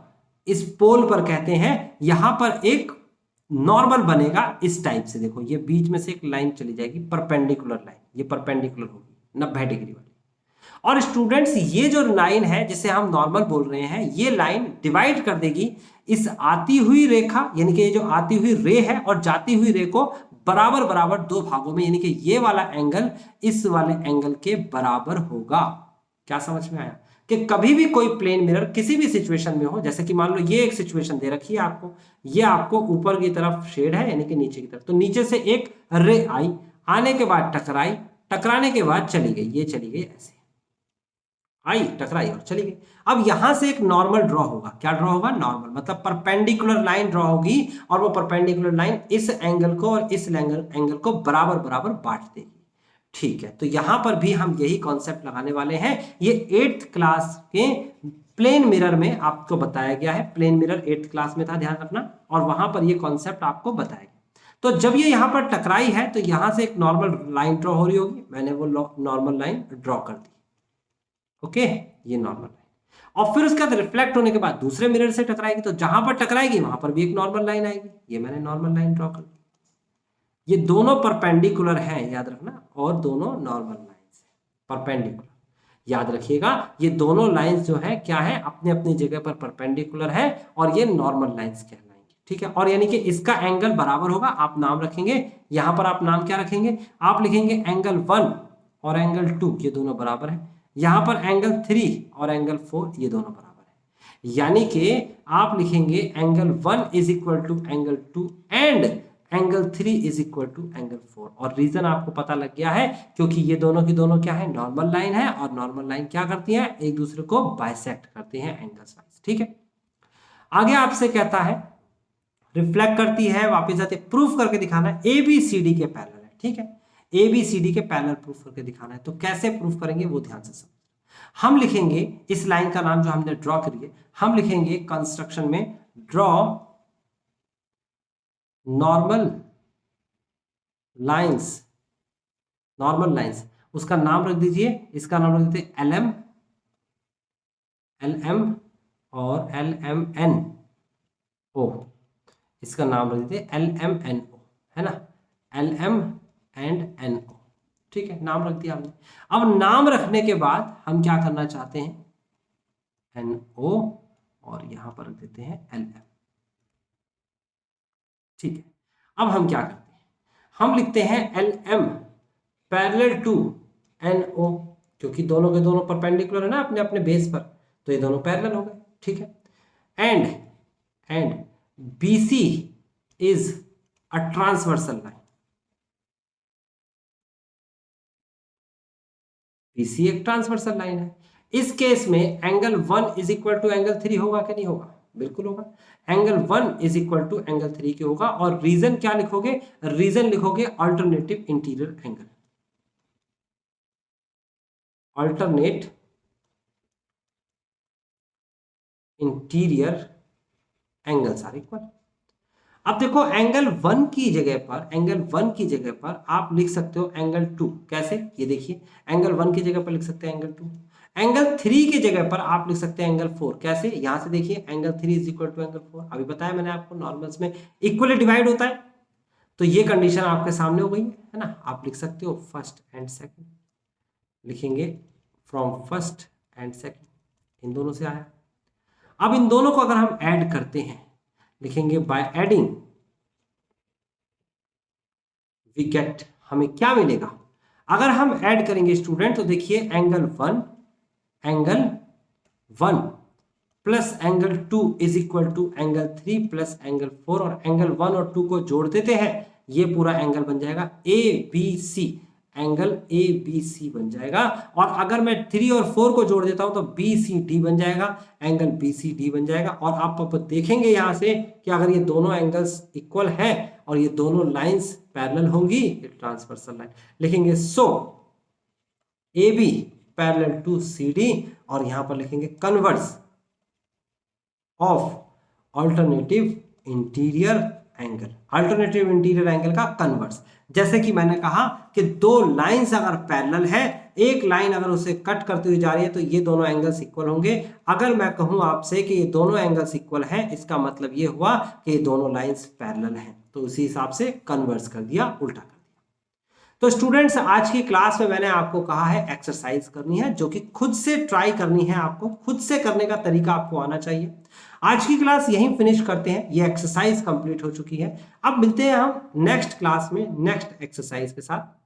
इस पोल पर कहते हैं, यहां पर एक नॉर्मल बनेगा इस टाइप से। देखो ये बीच में से एक लाइन चली जाएगी, परपेंडिकुलर लाइन, ये परपेंडिकुलर होगी 90 डिग्री वाली। और स्टूडेंट्स ये जो लाइन है जिसे हम नॉर्मल बोल रहे हैं, ये लाइन डिवाइड कर देगी इस आती हुई रेखा, यानी कि ये जो आती हुई रे है और जाती हुई रे को बराबर बराबर दो भागों में, यानी कि ये वाला एंगल इस वाले एंगल के बराबर होगा। क्या समझ में आया कि कभी भी कोई प्लेन मिरर किसी भी सिचुएशन में हो, जैसे कि मान लो ये एक सिचुएशन दे रखी है आपको, ये आपको ऊपर की तरफ शेड है यानी कि नीचे की तरफ, तो नीचे से एक रे आई, आने के बाद टकराई, टकराने के बाद चली गई, ये चली गई ऐसे। आई, टकराई और चली गई। अब यहां से एक नॉर्मल ड्रॉ होगा। क्या ड्रॉ होगा? नॉर्मल, मतलब परपेंडिकुलर लाइन ड्रॉ होगी और वो परपेंडिकुलर लाइन इस एंगल को और इस एंगल को बराबर बराबर बांट देगी। ठीक है, तो यहां पर भी हम यही कॉन्सेप्ट लगाने वाले हैं। ये 8th क्लास के प्लेन मिरर में आपको बताया गया है। प्लेन मिरर 8th क्लास में था, ध्यान रखना, और वहां पर ये कॉन्सेप्ट आपको बताया गया। तो जब ये यहां पर टकराई है तो यहां से एक नॉर्मल लाइन ड्रॉ हो रही होगी, मैंने वो नॉर्मल लाइन ड्रॉ कर दी। ओके, ये नॉर्मल लाइन, और फिर उसके बाद रिफ्लेक्ट होने के बाद दूसरे मिरर से टकराएगी, तो जहां पर टकराएगी वहां पर भी एक नॉर्मल लाइन आएगी। ये मैंने नॉर्मल लाइन ड्रॉ कर दी। ये दोनों परपेंडिकुलर हैं, याद रखना, और दोनों नॉर्मल लाइंस हैं परपेंडिकुलर। याद रखिएगा, ये दोनों लाइंस जो है क्या है, अपने अपनी जगह पर परपेंडिकुलर है और ये नॉर्मल लाइंस कहलाएंगे। ठीक है, और यानी कि इसका एंगल बराबर होगा। आप नाम रखेंगे, यहां पर आप नाम क्या रखेंगे? आप लिखेंगे एंगल 1 और एंगल 2, ये दोनों बराबर है। यहां पर एंगल 3 और एंगल 4, ये दोनों बराबर है। यानी कि आप लिखेंगे angle 1 is equal to angle 2 and angle 3 is equal to angle 4। और रीजन आपको पता लग गया है, क्योंकि ये दोनों की दोनों क्या है? नॉर्मल लाइन है, और नॉर्मल लाइन क्या करती है? एक दूसरे को बाइसेक्ट करती हैं एंगल्स वाइज। ठीक है, आगे आपसे कहता है रिफ्लेक्ट करती है, वापस आते प्रूफ करके दिखाना है ABCD के पैरेलल है। ठीक है, ABCD के पैरेलल प्रूफ करके दिखाना है। तो कैसे प्रूफ करेंगे वो ध्यान से समझ। हम लिखेंगे इस लाइन का नाम जो हमने ड्रॉ करी है, हम लिखेंगे कंस्ट्रक्शन में draw normal lines. Normal lines, उसका नाम रख दीजिए, इसका नाम रख दीजिए LM और LMNO। इसका नाम रख दीजिए LMNO, है ना, LM एंड NO। ठीक है, नाम रख दिया हमने। अब नाम रखने के बाद हम क्या करना चाहते हैं? NO और यहां पर रख देते हैं LM। ठीक है, अब हम क्या करते हैं? हम लिखते हैं LM पैरेलल टू NO, क्योंकि दोनों के दोनों परपेंडिकुलर है ना अपने अपने बेस पर, तो ये दोनों पैरेलल हो गए। ठीक है, and BC is a transversal line. BC एक ट्रांसवर्सल लाइन है। इस केस में angle 1 is equal to angle 3 होगा कि नहीं होगा? बिल्कुल होगा। Angle 1 is equal to angle 3 के होगा। और रीजन क्या लिखोगे? रीजन लिखोगे alternative interior angle. Alternate interior angles are equal. अब देखो एंगल 1 की जगह पर आप लिख सकते हो एंगल 2। कैसे? ये देखिए, एंगल 1 की जगह पर लिख सकते हैं एंगल 2। एंगल 3 की जगह पर आप लिख सकते हैं एंगल 4। कैसे? यहां से देखिए angle 3 is equal to angle 4। अभी बताया मैंने आपको, नॉर्मल्स में इक्वली डिवाइड होता है। तो ये कंडीशन आपके सामने हो गई है ना। आप लिख सकते हो फर्स्ट एंड सेकंड, लिखेंगे फ्रॉम फर्स्ट एंड सेकंड, इन दोनों से आया। अब इन दोनों को अगर हम ऐड करते हैं, लिखेंगे बाय एडिंग वी गेट, हमें क्या मिलेगा? अगर हम ऐड करेंगे स्टूडेंट, तो देखिए angle 1 plus angle 2 is equal to angle 3 plus angle 4, और एंगल 1 और 2 को जोड़ देते हैं, ये पूरा एंगल बन जाएगा ABC। एंगल ABC बन जाएगा। और अगर मैं 3 और 4 को जोड़ देता हूं तो BCD बन जाएगा, एंगल BCD बन जाएगा। और आप देखेंगे यहां से कि अगर ये दोनों एंगल्स इक्वल हैं और ये दोनों लाइंस पैरेलल होंगी, ये ट्रांसवर्सल लाइन लिखेंगे। सो AB पैरेलल टू CD, और यहां पर लिखेंगे converse of alternative interior angle. Alternative interior angle का कन्वर्स, जैसे कि मैंने कहा कि दो लाइंस अगर पैरेलल है, एक लाइन अगर उसे कट करती हुई जा रही है, तो ये दोनों एंगल्स इक्वल होंगे। अगर मैं कहूं आपसे कि ये दोनों एंगल्स इक्वल हैं, इसका मतलब ये हुआ कि ये दोनों लाइंस पैरेलल हैं, तो उसी हिसाब से कन्वर्स कर दिया, उल्टा कर दिया। तो स्टूडेंट्स, आज की क्लास में मैंने आपको कहा है एक्सरसाइज करनी है, जो कि खुद से ट्राई करनी है। आपको खुद से करने का तरीका आपको आना चाहिए। आज की क्लास यहीं फिनिश करते हैं, ये एक्सरसाइज कंप्लीट हो चुकी है। अब मिलते हैं हम नेक्स्ट क्लास में नेक्स्ट एक्सरसाइज के साथ।